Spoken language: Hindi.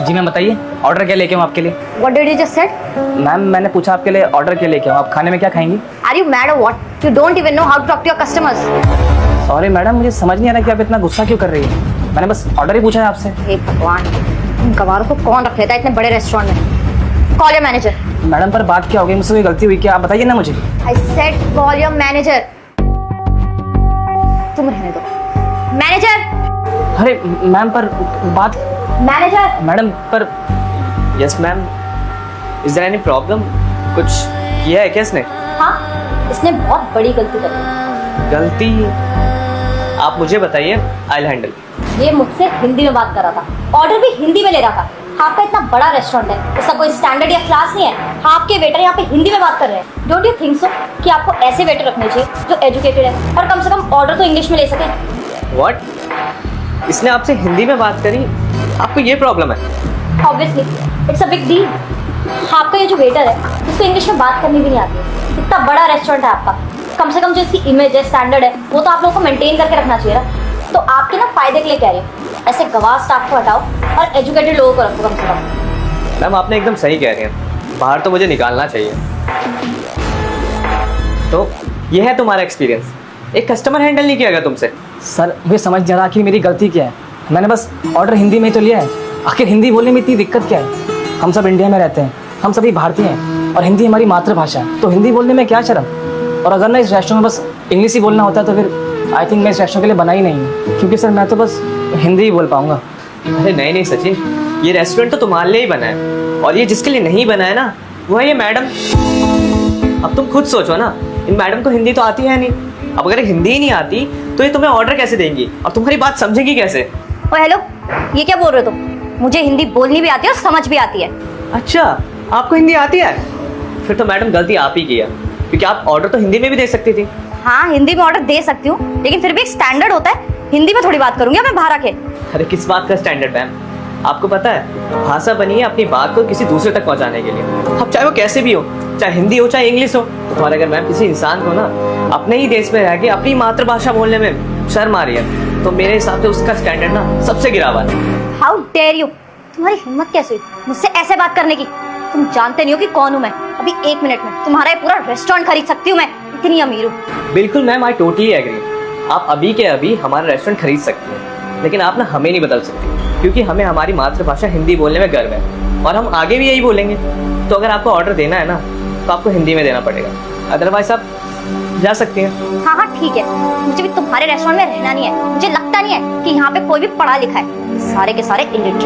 जी मैम बताइए, ऑर्डर क्या लेके आऊँ आपके लिए? What did you just said? Ma'am मैंने पूछा आपके लिए ऑर्डर क्या लेके आऊँ, आप खाने में क्या खाएंगी? Are you mad or what? You don't even know how to talk to your customers. Sorry madam, मुझे समझ नहीं आ रहा कि आप इतना गुस्सा क्यों कर रही है। मैंने बस ऑर्डर ही पूछा है आपसे। हे भगवान, इन गवारों को कौन रख लेता है इतने बड़े रेस्टोरेंट में? Call your manager. मैडम पर बात क्या हो गई, मुझसे कोई गलती हुई क्या, आप बताइए ना मुझे। I said call your manager. तुम रहने दो। Manager. अरे मैम पर बात, Manager. मैडम पर। Yes ma'am, is there any problem? कुछ किया है क्या इसने? हाँ, इसने बहुत बड़ी गलती कर दी। गलती? आप मुझे बताइए, आई विल हैंडल। ये मुझसे हिंदी में बात कर रहा था, ऑर्डर भी हिंदी में ले रहा था। आपका इतना बड़ा रेस्टोरेंट है, इसका कोई स्टैंडर्ड या क्लास नहीं है। आपके वेटर यहाँ पे हिंदी में बात कर रहे हैं। डोंट यू थिंक सो कि आपको ऐसे वेटर रखने चाहिए जो एजुकेटेड है और कम से कम ऑर्डर तो इंग्लिश में ले सके? व्हाट? इसने आपसे हिंदी में बात करी? आपको ये प्रॉब्लम है? Obviously it's a big deal. आपका ये जो वेटर है उसको इंग्लिश में बात करनी भी नहीं आती। इतना बड़ा रेस्टोरेंट है आपका, कम से कम जो इसकी इमेज है, स्टैंडर्ड है, वो तो आप लोगों को मेंटेन करके रखना चाहिए ना। तो आपके ना फायदे के लिए कह रही हूँ, ऐसे गवाह स्टाफ को हटाओ और एजुकेटेड लोगों को रखो कम से कम। मैम आपने एकदम सही कह रही हैं, बाहर तो मुझे निकालना चाहिए। तो ये है तुम्हारा एक्सपीरियंस, एक कस्टमर हैंडल नहीं किया गया तुमसे? सर मुझे समझ नहीं आ रहा कि मेरी गलती क्या है। मैंने बस ऑर्डर हिंदी में ही तो लिया है, आखिर हिंदी बोलने में इतनी दिक्कत क्या है? हम सब इंडिया में रहते हैं, हम सभी भारतीय हैं और हिंदी हमारी मातृभाषा है, तो हिंदी बोलने में क्या शर्म? और अगर ना इस रेस्टोरेंट में बस इंग्लिश ही बोलना होता तो फिर आई थिंक मैं इस रेस्टोरेंट के लिए बना ही नहीं है, क्योंकि सर मैं तो बस हिंदी ही बोल पाऊँगा। अरे नहीं नहीं सचिन, ये रेस्टोरेंट तो तुम्हारे लिए ही बना है, और ये जिसके लिए नहीं बना है ना, वो है ये मैडम। अब तुम खुद सोचो ना, इन मैडम को हिंदी तो आती है नहीं। अब अगर हिंदी ही नहीं आती तो ये तुम्हें ऑर्डर कैसे देंगी और तुम्हारी बात समझेंगी कैसे? ओ हेलो, ये क्या बोल रहे हो तुम? मुझे हिंदी बोलनी भी आती है और समझ भी आती है। अच्छा, आपको हिंदी आती है? फिर तो मैडम गलती आप ही की है, क्योंकि आप ऑर्डर तो हिंदी में भी दे सकती थी। हाँ, हिंदी में ऑर्डर दे सकती हूँ, लेकिन फिर भी एक स्टैंडर्ड होता है। हिंदी में थोड़ी बात करूंगी मैं बाहर आके। अरे किस बात का स्टैंडर्ड मैम? आपको पता है, भाषा बनी है अपनी बात को किसी दूसरे तक पहुंचाने के लिए। अब चाहे वो कैसे भी हो, चाहे हिंदी हो चाहे इंग्लिश हो, और अगर मैम किसी इंसान को ना अपने ही देश में रह के अपनी मातृभाषा बोलने में शर्म आ रही है, तो मेरे हिसाब से उसका स्टैंडर्ड ना सबसे गिरा हुआ है। How dare you! तुम्हारी हिम्मत कैसे हुई मुझसे ऐसे बात करने की? तुम जानते नहीं हो कि कौन हूँ मैं। अभी 1 मिनट में तुम्हारा ये पूरा रेस्टोरेंट खरीद सकती हूँ मैं, इतनी अमीर हूँ। बिल्कुल मैम, आई टोटली एग्री। आप अभी के अभी हमारा रेस्टोरेंट खरीद सकती हैं, लेकिन आप ना हमें नहीं बदल सकते, क्योंकि हमें हमारी मातृभाषा हिंदी बोलने में गर्व है और हम आगे भी यही बोलेंगे। तो अगर आपको ऑर्डर देना है ना, तो आपको हिंदी में देना पड़ेगा, अदरवाइज आप जा सकती हैं। हाँ हाँ ठीक है, मुझे भी तुम्हारे रेस्टोरेंट में रहना नहीं है। मुझे लगता नहीं है कि यहाँ पे कोई भी पढ़ा लिखा है, सारे के सारे इलिटरेट।